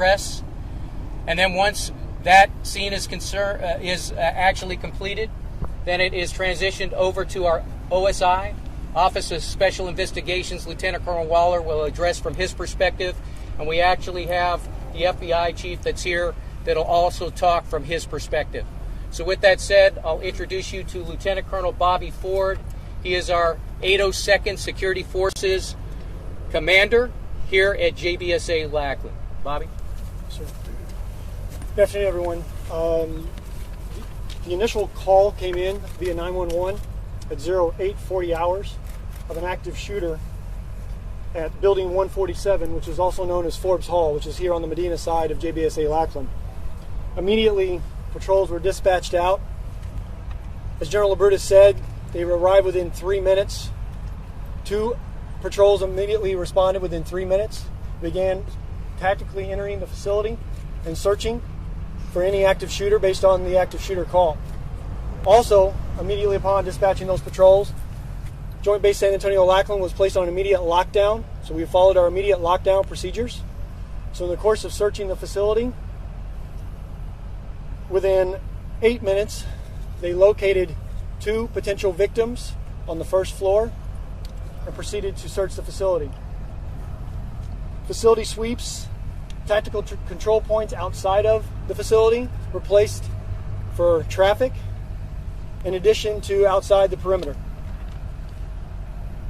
address. And then once that scene is actually completed, then it is transitioned over to our OSI, Office of Special Investigations. Lieutenant Colonel Waller will address from his perspective, and we actually have the FBI chief that's here that'll also talk from his perspective. So with that said, I'll introduce you to Lieutenant Colonel Bobby Ford. He is our 802nd Security Forces Commander here at JBSA Lackland. Bobby? Sir. Good afternoon, everyone. The initial call came in via 911 at 0840 hours of an active shooter at Building 147, which is also known as Forbes Hall, which is here on the Medina side of JBSA Lackland. Immediately, patrols were dispatched out. As General Labruta said, they arrived within 3 minutes. 2 patrols immediately responded within 3 minutes, began tactically entering the facility and searching for any active shooter based on the active shooter call. Also, immediately upon dispatching those patrols, Joint Base San Antonio Lackland was placed on immediate lockdown, so we followed our immediate lockdown procedures. So in the course of searching the facility, within 8 minutes, they located 2 potential victims on the first floor and proceeded to search the facility. Facility sweeps, tactical control points outside of the facility were placed for traffic, in addition to outside the perimeter.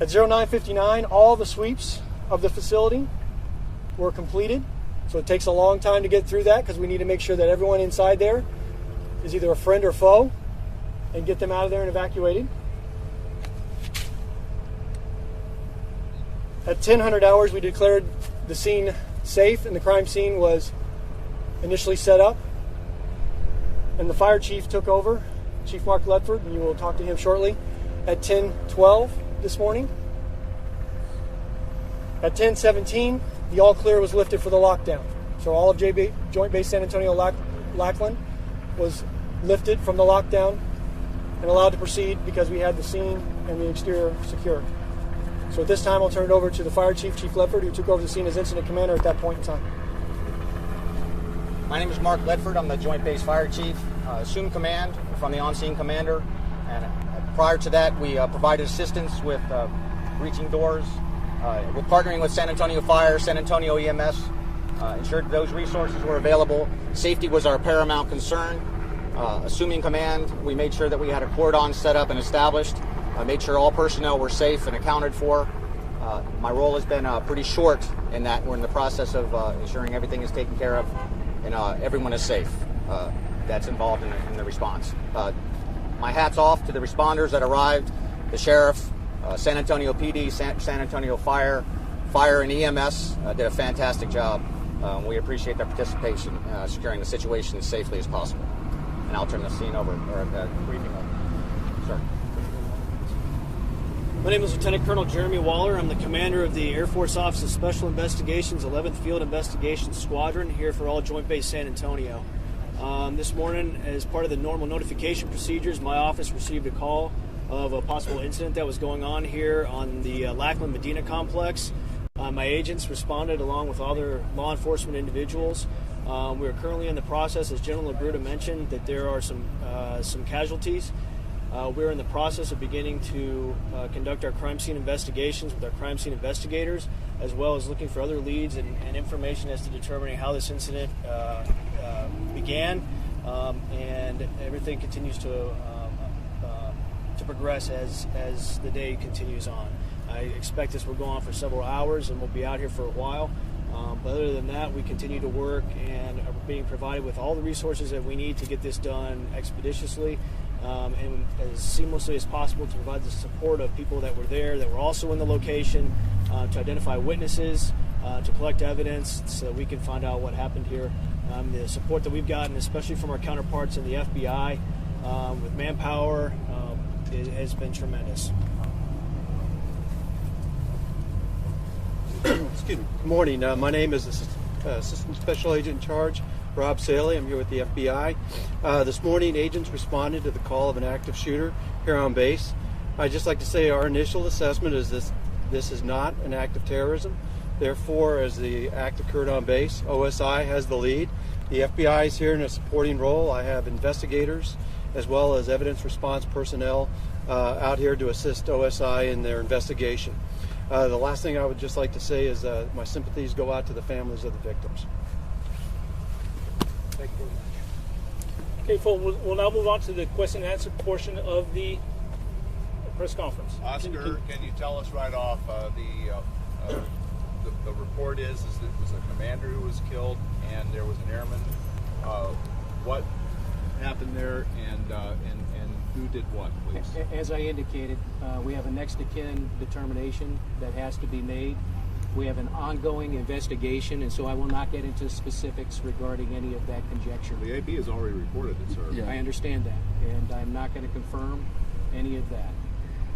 At 0959, all the sweeps of the facility were completed. So it takes a long time to get through that because we need to make sure that everyone inside there is either a friend or foe and get them out of there and evacuated. At 1000 hours, we declared the scene safe and the crime scene was initially set up. And the fire chief took over, Chief Mark Ledford, and you will talk to him shortly, at 1012 this morning. At 1017, the all clear was lifted for the lockdown. So all of Joint Base San Antonio Lackland was lifted from the lockdown and allowed to proceed because we had the scene and the exterior secure. So at this time, I'll turn it over to the fire chief, Chief Ledford, who took over the scene as incident commander at that point in time. My name is Mark Ledford. I'm the Joint Base Fire Chief. Assumed command from the on-scene commander. And prior to that, we provided assistance with breaching doors. We're partnering with San Antonio Fire, San Antonio EMS, ensured those resources were available. Safety was our paramount concern. Assuming command, we made sure that we had a cordon set up and established, made sure all personnel were safe and accounted for. My role has been pretty short in that we're in the process of ensuring everything is taken care of and everyone is safe that's involved in the response. My hat's off to the responders that arrived, the sheriff, San Antonio PD, San Antonio Fire and EMS did a fantastic job. We appreciate their participation securing the situation as safely as possible. And I'll turn the scene over, or the briefing over. Sir. My name is Lieutenant Colonel Jeremy Waller. I'm the commander of the Air Force Office of Special Investigations, 11th Field Investigations Squadron, here for all Joint Base San Antonio. This morning, as part of the normal notification procedures, my office received a call of a possible incident that was going on here on the Lackland Medina complex. My agents responded along with other law enforcement individuals. We are currently in the process, as General Labruta mentioned, that there are some casualties. We're in the process of beginning to conduct our crime scene investigations with our crime scene investigators, as well as looking for other leads and information as to determining how this incident began, and everything continues to progress as the day continues on. I expect this will go on for several hours and we'll be out here for a while. But other than that, we continue to work and are being provided with all the resources that we need to get this done expeditiously and as seamlessly as possible to provide the support of people that were there, that were also in the location, to identify witnesses, to collect evidence so that we can find out what happened here. The support that we've gotten, especially from our counterparts in the FBI, with manpower, has been tremendous. Excuse me. Good morning. My name is Assistant Special Agent in Charge Rob Saley. I'm here with the FBI. This morning, agents responded to the call of an active shooter here on base. I'd just like to say our initial assessment is this is not an act of terrorism. Therefore, as the act occurred on base, OSI has the lead. The FBI is here in a supporting role. I have investigators as well as evidence response personnel out here to assist OSI in their investigation. The last thing I would just like to say is my sympathies go out to the families of the victims. Thank you very much. Okay, folks, we'll now move on to the question and answer portion of the press conference. Oscar, can you tell us right off the report is that it was a commander who was killed and there was an airman. What happened there and who did what, please? As I indicated, we have a next of kin determination that has to be made. We have an ongoing investigation, and so I will not get into specifics regarding any of that conjecture. The AB has already reported it, sir. Yeah. I understand that, and I'm not going to confirm any of that.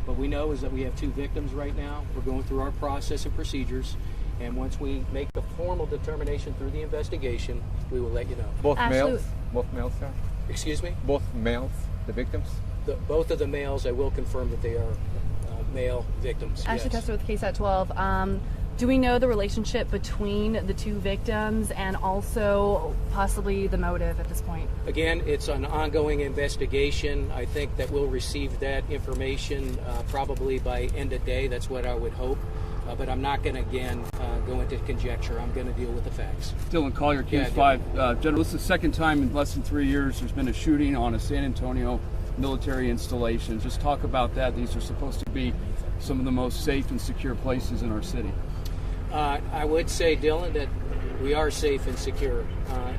What we know is that we have 2 victims right now. We're going through our process and procedures, and once we make the formal determination through the investigation, we will let you know. Both Ashley, males? Both males, sir? Excuse me? Both males, the victims? Both of the males, I will confirm that they are male victims. Ashley yes. Kester with KSAT 12. Do we know the relationship between the 2 victims and also possibly the motive at this point? Again, it's an ongoing investigation. I think that we'll receive that information probably by end of day. That's what I would hope. But I'm not going to, again, go into conjecture. I'm going to deal with the facts. Dylan Collier, Case 5. General, this is the second time in less than 3 years there's been a shooting on a San Antonio military installation. Just talk about that. These are supposed to be some of the most safe and secure places in our city. I would say, Dylan, that we are safe and secure.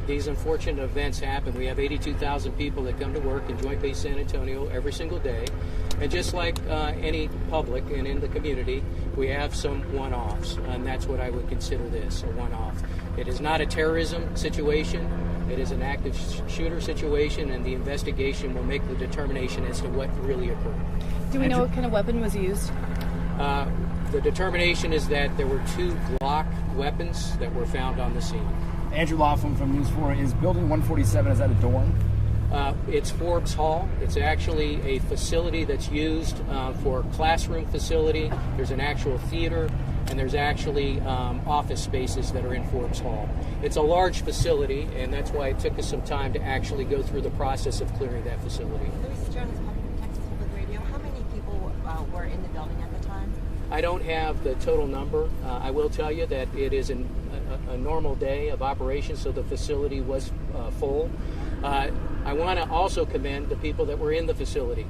These unfortunate events happen. We have 82,000 people that come to work in Joint Base San Antonio every single day. And just like any public and in the community, we have some one-offs, and that's what I would consider this, a one-off. It is not a terrorism situation. It is an active shooter situation, and the investigation will make the determination as to what really occurred. Do we know what kind of weapon was used? The determination is that there were 2 Glock weapons that were found on the scene. Andrew Laughlin from News 4. Is Building 147, is that a dorm? It's Forbes Hall. It's actually a facility that's used for classroom facility. There's an actual theater, and there's actually office spaces that are in Forbes Hall. It's a large facility, and that's why it took us some time to actually go through the process of clearing that facility. Louis Jones, Texas Public Radio. How many people were in the building at the time? I don't have the total number. I will tell you that it is a normal day of operation, so the facility was full. I want to also commend the people that were in the facility.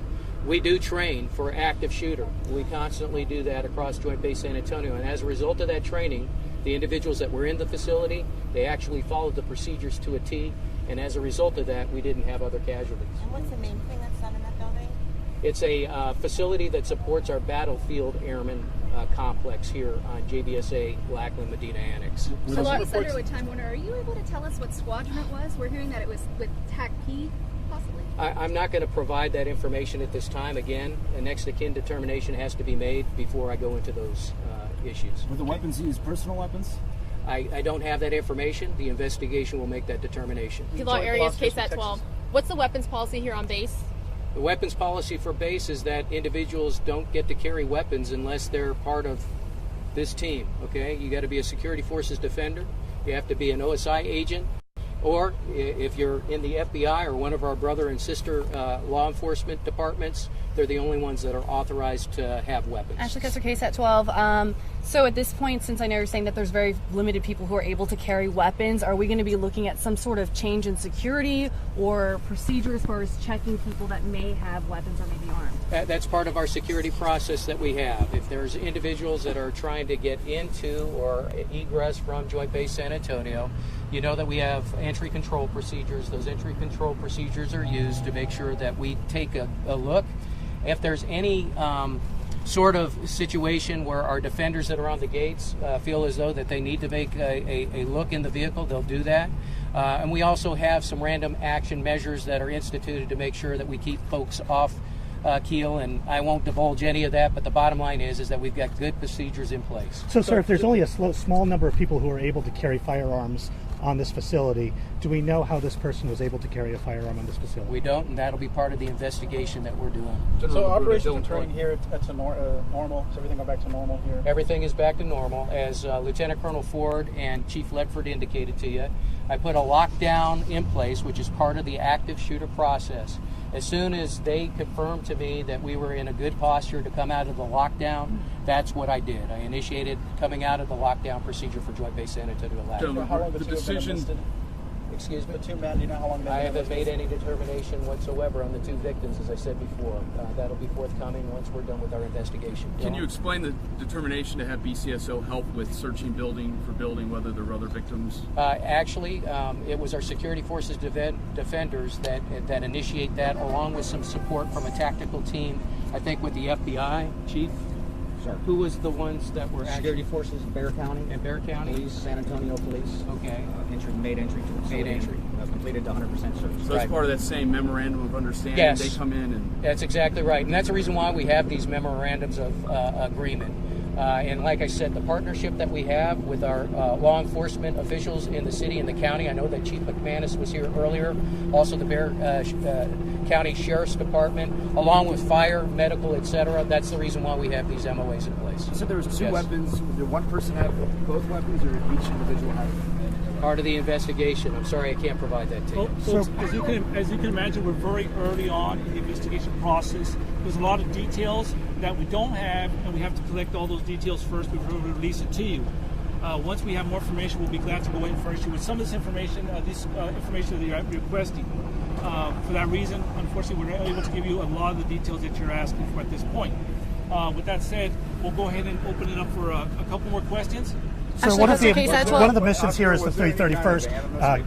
We do train for active shooter. We constantly do that across Joint Base San Antonio, and as a result of that training, the individuals that were in the facility, they actually followed the procedures to a T, and as a result of that, we didn't have other casualties. And what's the main thing that's done in that building? It's a facility that supports our battlefield airmen complex here on JBSA Lackland Medina Annex. So Senator with Time Warner, are you able to tell us what squadron it was? We're hearing that it was with TAC P, possibly. I'm not going to provide that information at this time. Again, a next of kin determination has to be made before I go into those issues. Were the weapons used personal weapons? I don't have that information. The investigation will make that determination. Law areas, KSAT 12. What's the weapons policy here on base? The weapons policy for base is that individuals don't get to carry weapons unless they're part of this team, okay? You got to be a security forces defender. You have to be an OSI agent. Or if you're in the FBI or one of our brother and sister law enforcement departments, they're the only ones that are authorized to have weapons. Ashley Kester, KSAT 12. So at this point, since I know you're saying that there's very limited people who are able to carry weapons, are we going to be looking at some sort of change in security or procedure as far as checking people that may have weapons or may be armed? That's part of our security process that we have. If there's individuals that are trying to get into or egress from Joint Base San Antonio, you know that we have entry control procedures. Those entry control procedures are used to make sure that we take a look. If there's any sort of situation where our defenders that are on the gates feel as though that they need to make a look in the vehicle, they'll do that. And we also have some random action measures that are instituted to make sure that we keep folks off keel, and I won't divulge any of that, but the bottom line is that we've got good procedures in place. So, sir, if there's only a small number of people who are able to carry firearms, on this facility. Do we know how this person was able to carry a firearm on this facility? We don't, and that'll be part of the investigation that we're doing. So operations are turning here to normal. Is everything go back to normal here? Everything is back to normal. As Lieutenant Colonel Ford and Chief Ledford indicated to you, I put a lockdown in place, which is part of the active shooter process. As soon as they confirmed to me that we were in a good posture to come out of the lockdown, that's what I did. I initiated coming out of the lockdown procedure for Joint Base San Antonio. How long the the decision. Excuse me? The two men, do you know how long they've I been haven't made enlisted? any determination whatsoever on the two victims, as I said before. That'll be forthcoming once we're done with our investigation. Can you explain the determination to have BCSO help with searching building for building, whether there are other victims? Actually, it was our security forces defenders that initiate that, along with some support from a tactical team, I think with the FBI, Chief? Sure. Who was the ones that were Security forces, Bexar County. And Bexar County? Police, San Antonio Police. Okay. Made entry to the facility. Made entry. Completed to 100% search. So that's Right. part of that same memorandum of understanding. Yes. They come in and That's exactly right. And that's the reason why we have these memorandums of agreement. And like I said, the partnership that we have with our law enforcement officials in the city and the county, I know that Chief McManus was here earlier, also the Bexar County Sheriff's Department, along with fire, medical, etc. That's the reason why we have these MOAs in place. You said there was two Yes. weapons. Did one person have both weapons, or did each individual have? Part of the investigation. I'm sorry I can't provide that to you. So, as you can imagine, we're very early on in the investigation process. There's a lot of details that we don't have, and we have to collect all those details first before we release it to you. Once we have more information, we'll be glad to go in and furnish you with some of this information that you're requesting. For that reason, unfortunately, we're not able to give you a lot of the details that you're asking for at this point. With that said, we'll go ahead and open it up for a couple more questions. So one of the missions here is the 331st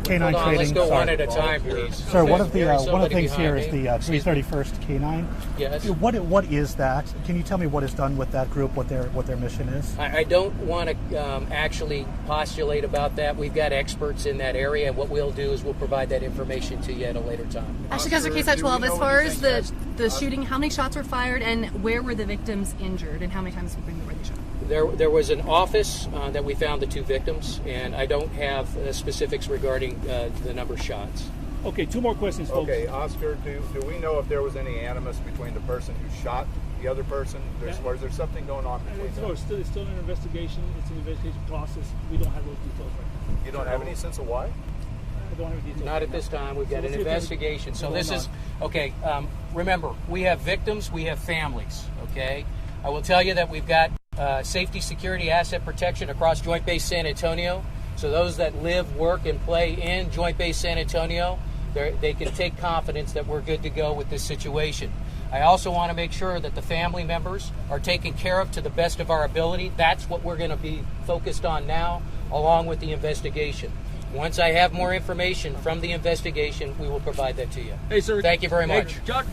K9 Hold on, training. let's go one at a time, please. Sir, one of the Somebody things here behind is me. the 331st K9. Yes. What is that? Can you tell me what is done with that group? What their mission is? I don't want to actually postulate about that. We've got experts in that area, and what we'll do is we'll provide that information to you at a later time. Actually, Guys, case at 12, as far as the shooting, how many shots were fired, and where were the victims injured, and how many times were they shot? There was an office that we found the two victims, and I don't have specifics regarding the number of shots. Okay, two more questions, folks. Okay, Oscar, do we know if there was any animus between the person who shot the other person? Or is there something going on between them? It's still an investigation. It's an investigation process. We don't have those details right now. You don't have any sense of why? I don't have details. Not at this time. We've got So an let's see if investigation. So there's- this is, okay, remember, we have victims, we have families, okay? I will tell you that we've got safety, security, asset protection across Joint Base San Antonio. So those that live, work, and play in Joint Base San Antonio, they can take confidence that we're good to go with this situation. I also want to make sure that the family members are taken care of to the best of our ability. That's what we're going to be focused on now, along with the investigation. Once I have more information from the investigation, we will provide that to you. Hey, sir. Thank you very much. Hey, Chuck.